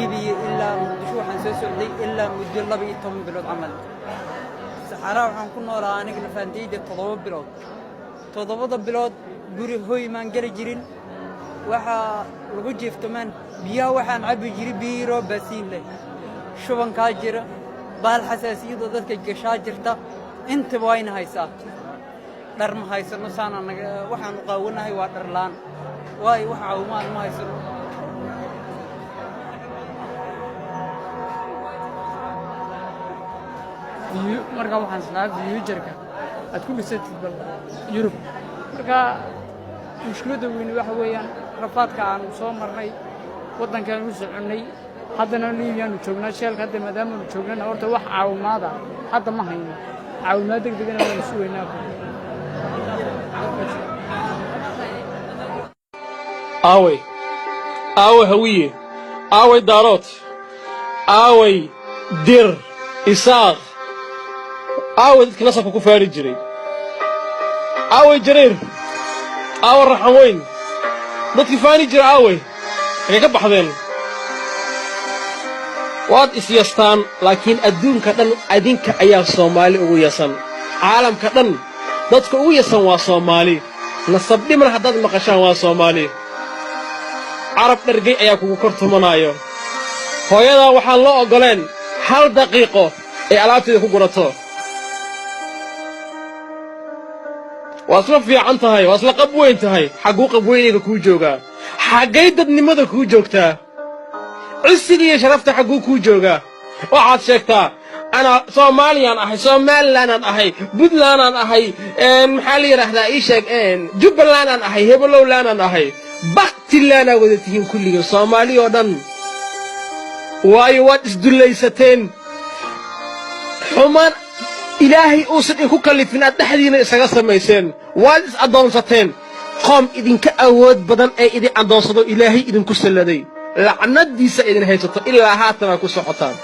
liibiya ilaa muqdisho waxaan soo socday ilaa muddo 12 bilood camal saxaraa waxaan ku noolaa aniga lafaantayda 7 bilood 7 bilood guri hooy maan gali jirin waxa lagu jeeftamaan biyaha waxaan cabi jiray biiro basiin leh shuban ka jira baal xasaasiyada dadka gashaa jirta inta wayna haysaa dhar ma haysano saana anaga waxaan u qaawanahay waa dhar laan waay waxa caawimaad ma haysano marka waxaan isnaabay future-ka aad ku dhisatid bal Yurub marka mushkiladda weyn waxa weeyaan rafaadka aan soo marnay wadankan u soconay haddana liibiyaanu joognaa sheelka hadda maadaama aanu joognana horta wax caawimaada hadda ma hayno caawimaad degdegana waan isu weynaa aaway hawiye aaway daarood aaway dir isaaq aaway dadka nasabka ku faari jiray aaway jareer aaway raxan weyn dadkii faani jira aaway ay ka baxdeen waad isyastaan laakiin adduunka dhan adinka ayaa Soomaali ugu yasan caalamka dhan dadka ugu yasan waa Soomaali nasab dhiman haddaad maqashaan waa Soomaali carab dhargay ayaa kugu kortumanayo hooyada waxaan loo ogoleen hal daqiiqo ay alaabteeda ku gurato waasla fiican tahay waasla qab weyn tahay xaguu qab weynayga kuu joogaa xagay dadnimada kuu joogtaa cisiga iyo sharafta xaguu kuu joogaa waxaad sheegtaa ana Soomaaliyaan ahay Somaliland ahay Puntland ahay maxaa la yiraahdaa ii sheeg Jubbaland ahay Hebelowland ahay Baktiland wadatihiin kulliga Soomaali oo dhan waayo waad isdulaysateen xumaan ilaahay uusan idinku kallifin aad dhexdiina isaga samayseen waad is adoonsateen qoom idinka awood badan ee idin adoonsado ilaahay idinku salladay lacnadiisa idin haysato ilaa haatan ku socotaan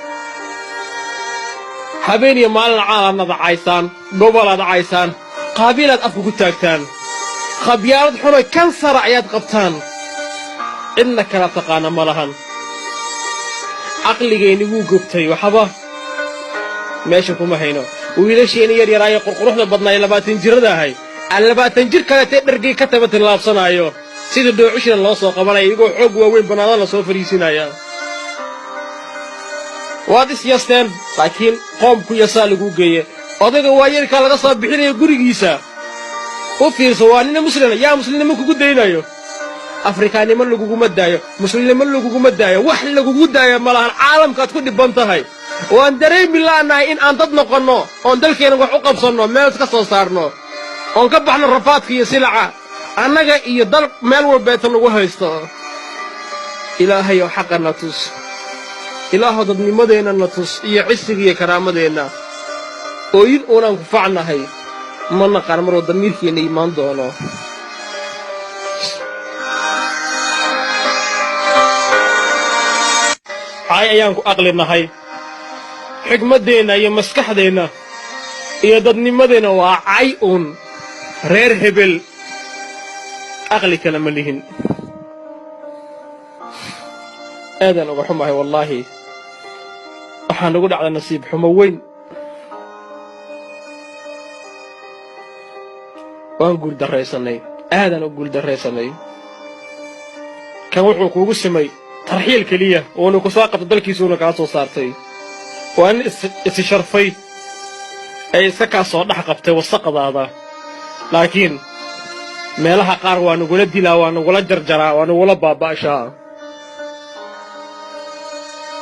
habeeniyo maalin caalamada caysaan gobolada caysaan qaabilaad afku ku taagtaan qabyaalad xuno kansar ayaad qabtaan inna kala taqaana malahan aqligeeni wuu gubtay waxba meesha kuma hayno wiilasheena yar yar ay qurquruxda badnaa 20 jirada ahay 20 jir kale ee dhargay ka tabatin laabsanayo sida doocushina loo soo qabanay iyagoo xoog waaweyn banaanada la soo fariisinaya waad isyasteen laakiin qoomku yasaa lagu geeyay odaga waayirka laga soo bixinayo gurigiisa u fiirso waa nin muslim yaa muslimnimo kugu daynayo afrikaanimo laguguma daayo muslimnimo laguguma daayo wax lagugu daayo malahan caalamkaad ku dhiban tahay waan dareemi laanahay in aan dad noqono oon dalkeena wax u qabsanno meel ka soo saarno oon ka baxno rafaadka iyo silaca annaga iyo dal meel walbeetan lagu haysto ilaahay oo xaqana tus ilaahu dadnimadeena na tus iyo cisiga iyo karaamadeenna oo in aan ku facnahay ma naqaan mar damiirkeena iimaan doono ayaan ku aqlinahay xigmadeena iyo maskaxdeena iyo dadnimadeena waa cay reer hebel aqli kala ma lihin aadan uga xumahay wallaahi waxaan ugu dhacday nasiib xumo weyn waan guuldarraysanay aadan u guuldarraysanay kan wuxuu kuugu simay tarxiil keliya oonu ku soo qabto dalkiisuuna kaa soo saartay waan isi sharfay ay iska kaa soo dhex qabtay wasaqadaada laakiin meelaha qaar waa nagula dilaa waa nagula jarjaraa waa nagula baaba'ashaa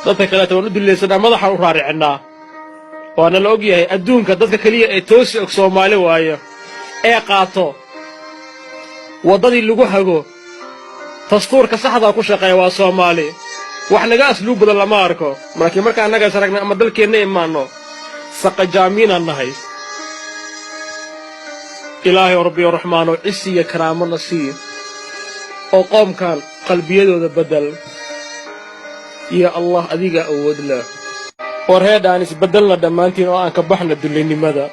dadka kaleeta waan u dulaysanaa madaxaan u raaricinaa waana la og yahay adduunka dadka keliya ee toosi og Soomaali waayo ee qaato waddadii lagu hago dastuurka saxda ku shaqeeya waa Soomaali wax naga asluub badan lama arko marka annaga saragna ama dalkeena imaano saqajaamiina nahay ilaahay rabbi raxmaan oo cisiya karaamo nasiib oo qoomkan qalbiyadooda badal ya Allah adiga awood la war heedaan isbeddelna dhamaantiin oo aan ka baxna dulinimada